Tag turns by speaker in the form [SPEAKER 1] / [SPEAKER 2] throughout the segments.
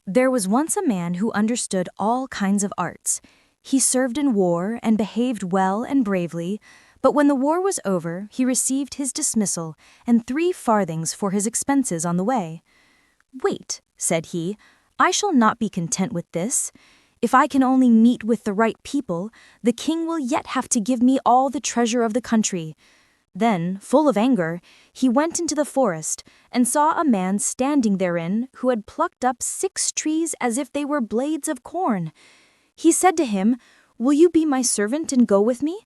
[SPEAKER 1] There was once a man who understood all kinds of arts. He served in war and behaved well and bravely, but when the war was over, he received his dismissal and 3 farthings for his expenses on the way. "Wait," said he, "I shall not be content with this. If I can only meet with the right people, the king will yet have to give me all the treasure of the country." Then, full of anger, he went into the forest and saw a man standing therein who had plucked up 6 trees as if they were blades of corn. He said to him, "Will you be my servant and go with me?"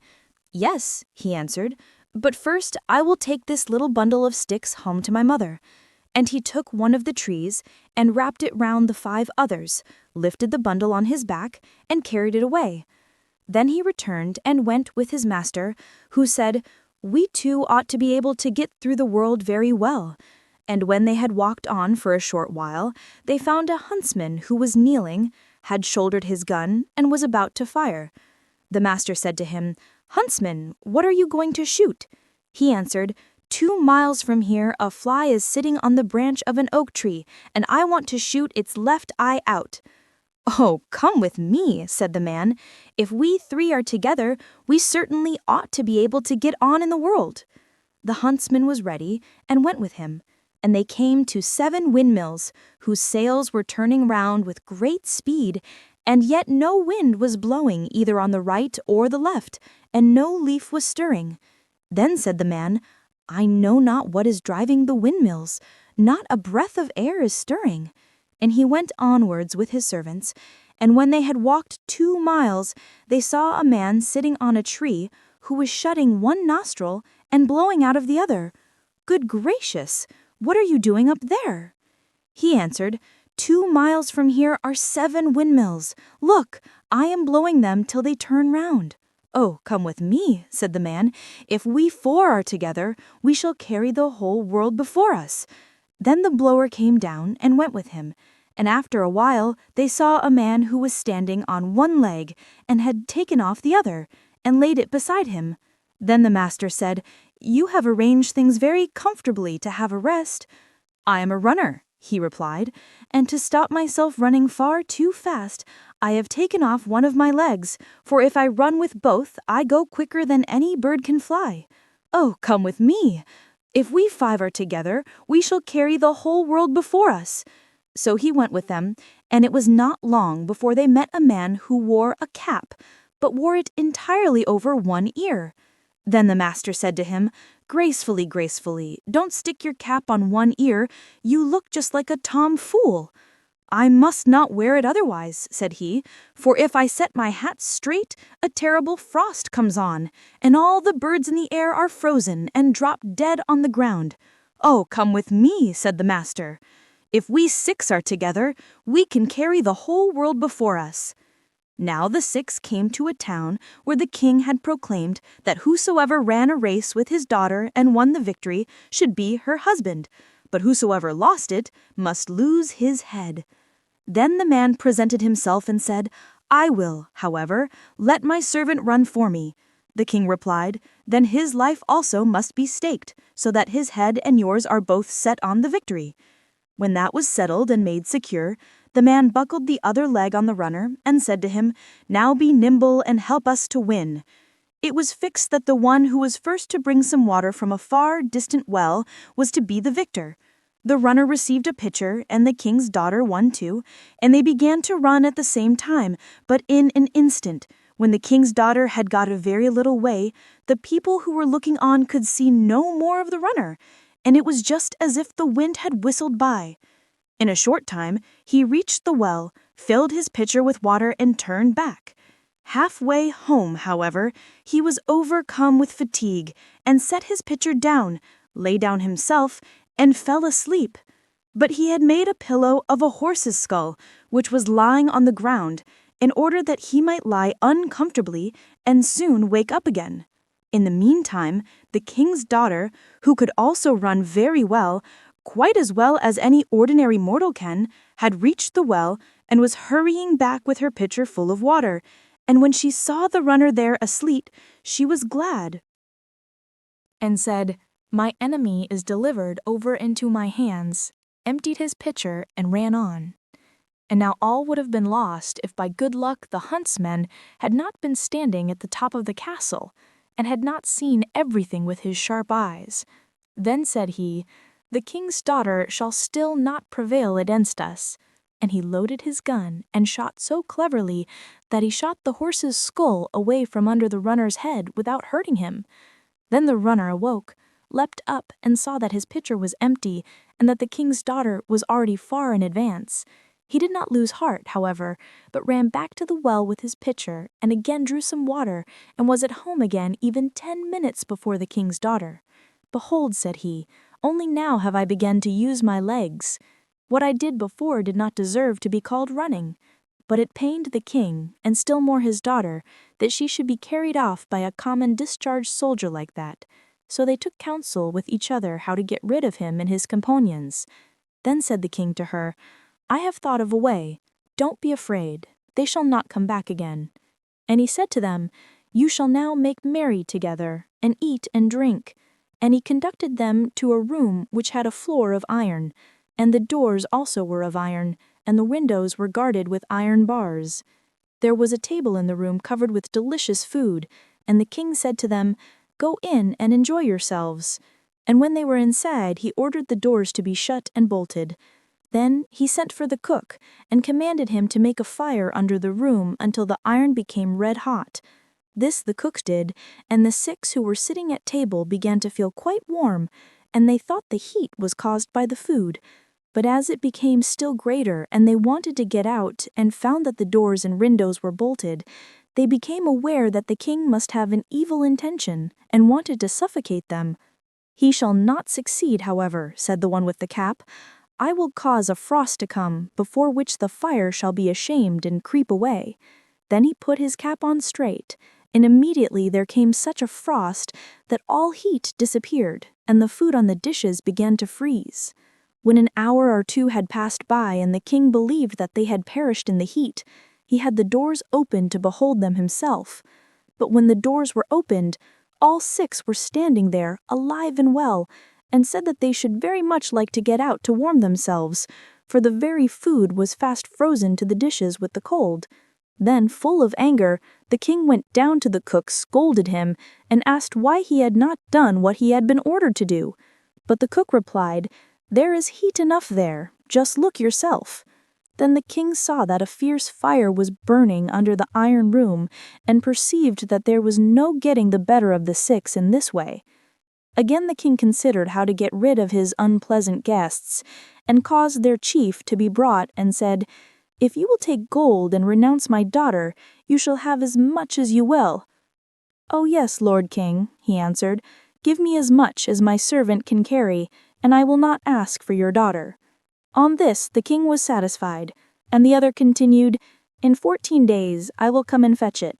[SPEAKER 1] "Yes," he answered, "but first I will take this little bundle of sticks home to my mother." And he took one of the trees and wrapped it round the 5 others, lifted the bundle on his back, and carried it away. Then he returned and went with his master, who said, "We too ought to be able to get through the world very well." And when they had walked on for a short while, they found a huntsman who was kneeling, had shouldered his gun, and was about to fire. The master said to him, "Huntsman, what are you going to shoot?" He answered, 2 miles from here a fly is sitting on the branch of an oak tree, and I want to shoot its left eye out." "Oh, come with me," said the man. "If we 3 are together, we certainly ought to be able to get on in the world." The huntsman was ready and went with him, and they came to 7 windmills, whose sails were turning round with great speed, and yet no wind was blowing either on the right or the left, and no leaf was stirring. Then said the man, "I know not what is driving the windmills, not a breath of air is stirring." And he went onwards with his servants, and when they had walked 2 miles, they saw a man sitting on a tree who was shutting one nostril and blowing out of the other. "Good gracious, what are you doing up there?" He answered, 2 miles from here are 7 windmills. Look, I am blowing them till they turn round." "Oh, come with me," said the man. "If we 4 are together, we shall carry the whole world before us." Then the blower came down and went with him, and after a while they saw a man who was standing on one leg and had taken off the other, and laid it beside him. Then the master said, "You have arranged things very comfortably to have a rest." "I am a runner," he replied, "and to stop myself running far too fast, I have taken off one of my legs, for if I run with both, I go quicker than any bird can fly. Oh, come with me. If we 5 are together, we shall carry the whole world before us." So he went with them, and it was not long before they met a man who wore a cap, but wore it entirely over one ear. Then the master said to him, "Gracefully, gracefully, don't stick your cap on one ear, you look just like a tomfool." "I must not wear it otherwise," said he, "for if I set my hat straight, a terrible frost comes on, and all the birds in the air are frozen and drop dead on the ground." "Oh, come with me," said the master. "If we 6 are together, we can carry the whole world before us." Now the 6 came to a town where the king had proclaimed that whosoever ran a race with his daughter and won the victory should be her husband, but whosoever lost it must lose his head. Then the man presented himself and said, "I will, however, let my servant run for me." The king replied, "Then his life also must be staked, so that his head and yours are both set on the victory." When that was settled and made secure, the man buckled the other leg on the runner and said to him, "Now be nimble and help us to win." It was fixed that the one who was first to bring some water from a far distant well was to be the victor. The runner received a pitcher, and the king's daughter one too, and they began to run at the same time, but in an instant, when the king's daughter had got a very little way, the people who were looking on could see no more of the runner, and it was just as if the wind had whistled by. In a short time he reached the well, filled his pitcher with water, and turned back. Halfway home, however, he was overcome with fatigue, and set his pitcher down, lay down himself, and fell asleep. But he had made a pillow of a horse's skull, which was lying on the ground, in order that he might lie uncomfortably and soon wake up again. In the meantime, the king's daughter, who could also run very well, quite as well as any ordinary mortal can, had reached the well and was hurrying back with her pitcher full of water, and when she saw the runner there asleep, she was glad, and said, "My enemy is delivered over into my hands," emptied his pitcher, and ran on. And now all would have been lost if by good luck the huntsman had not been standing at the top of the castle, and had not seen everything with his sharp eyes. Then said he, "The king's daughter shall still not prevail against us." And he loaded his gun and shot so cleverly that he shot the horse's skull away from under the runner's head without hurting him. Then the runner awoke, leapt up, and saw that his pitcher was empty, and that the king's daughter was already far in advance. He did not lose heart, however, but ran back to the well with his pitcher, and again drew some water, and was at home again even 10 minutes before the king's daughter. "Behold," said he, "only now have I begun to use my legs. What I did before did not deserve to be called running." But it pained the king, and still more his daughter, that she should be carried off by a common discharged soldier like that. So they took counsel with each other how to get rid of him and his companions. Then said the king to her, "I have thought of a way. Don't be afraid. They shall not come back again." And he said to them, "You shall now make merry together, and eat and drink." And he conducted them to a room which had a floor of iron, and the doors also were of iron, and the windows were guarded with iron bars. There was a table in the room covered with delicious food, and the king said to them, "Go in and enjoy yourselves." And when they were inside, he ordered the doors to be shut and bolted. Then he sent for the cook, and commanded him to make a fire under the room until the iron became red hot. This the cook did, and the 6 who were sitting at table began to feel quite warm, and they thought the heat was caused by the food. But as it became still greater, and they wanted to get out, and found that the doors and windows were bolted, they became aware that the king must have an evil intention, and wanted to suffocate them. "He shall not succeed, however," said the one with the cap. "I will cause a frost to come, before which the fire shall be ashamed and creep away." Then he put his cap on straight, and immediately there came such a frost that all heat disappeared, and the food on the dishes began to freeze. When an hour or 2 had passed by, and the king believed that they had perished in the heat, he had the doors opened to behold them himself. But when the doors were opened, all 6 were standing there, alive and well, and said that they should very much like to get out to warm themselves, for the very food was fast frozen to the dishes with the cold. Then, full of anger, the king went down to the cook, scolded him, and asked why he had not done what he had been ordered to do. But the cook replied, "There is heat enough there, just look yourself." Then the king saw that a fierce fire was burning under the iron room, and perceived that there was no getting the better of the 6 in this way. Again the king considered how to get rid of his unpleasant guests, and caused their chief to be brought, and said, "If you will take gold and renounce my daughter, you shall have as much as you will." "Oh yes, Lord King," he answered, "give me as much as my servant can carry, and I will not ask for your daughter." On this the king was satisfied, and the other continued, "In 14 days I will come and fetch it."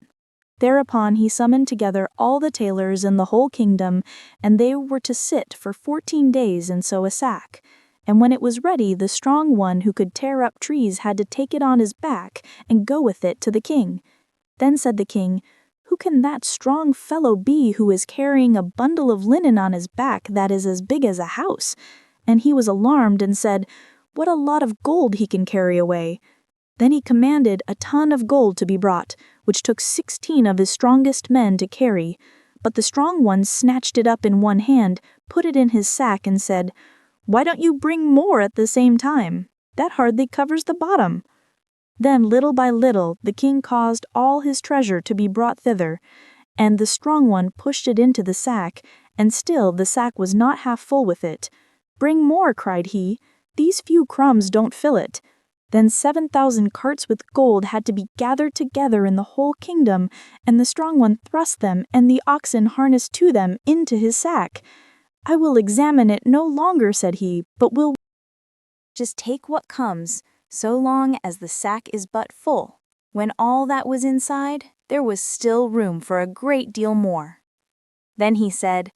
[SPEAKER 1] Thereupon he summoned together all the tailors in the whole kingdom, and they were to sit for 14 days and sew a sack. And when it was ready, the strong one who could tear up trees had to take it on his back and go with it to the king. Then said the king, "Who can that strong fellow be who is carrying a bundle of linen on his back that is as big as a house?" And he was alarmed and said, "What a lot of gold he can carry away." Then he commanded a ton of gold to be brought, which took 16 of his strongest men to carry. But the strong one snatched it up in one hand, put it in his sack, and said, "Why don't you bring more at the same time? That hardly covers the bottom." Then little by little the king caused all his treasure to be brought thither, and the strong one pushed it into the sack, and still the sack was not half full with it. "Bring more," cried he, "these few crumbs don't fill it." Then 7,000 carts with gold had to be gathered together in the whole kingdom, and the strong one thrust them, and the oxen harnessed to them, into his sack. "I will examine it no longer," said he, "but will just take what comes, so long as the sack is but full." When all that was inside, there was still room for a great deal more. Then he said,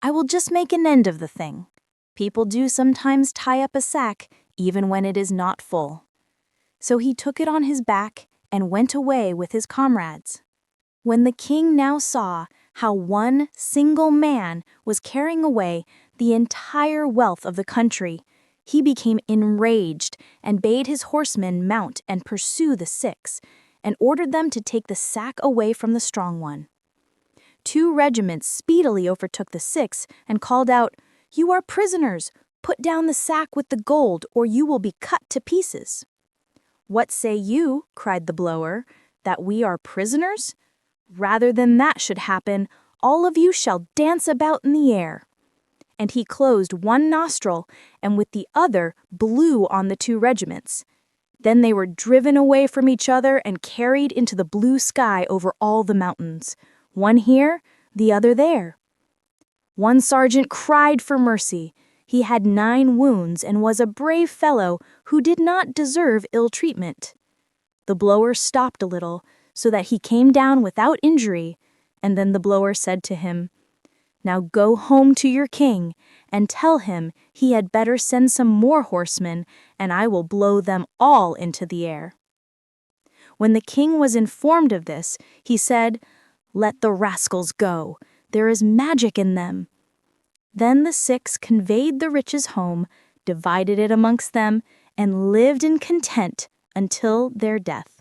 [SPEAKER 1] "I will just make an end of the thing. People do sometimes tie up a sack, even when it is not full." So he took it on his back and went away with his comrades. When the king now saw how one single man was carrying away the entire wealth of the country, He became enraged and bade his horsemen mount and pursue the 6, and ordered them to take the sack away from the strong one. 2 regiments speedily overtook the 6 and called out, "You are prisoners! Put down the sack with the gold, or you will be cut to pieces." "What say you," cried the blower, "that we are prisoners? Rather than that should happen, all of you shall dance about in the air." And he closed one nostril, and with the other blew on the 2 regiments. Then they were driven away from each other and carried into the blue sky over all the mountains, one here, the other there. One sergeant cried for mercy. He had 9 wounds and was a brave fellow who did not deserve ill treatment. The blower stopped a little, so that he came down without injury, and then the blower said to him, "Now go home to your king, and tell him he had better send some more horsemen, and I will blow them all into the air." When the king was informed of this, he said, "Let the rascals go. There is magic in them." Then the 6 conveyed the riches home, divided it amongst them, and lived in content until their death.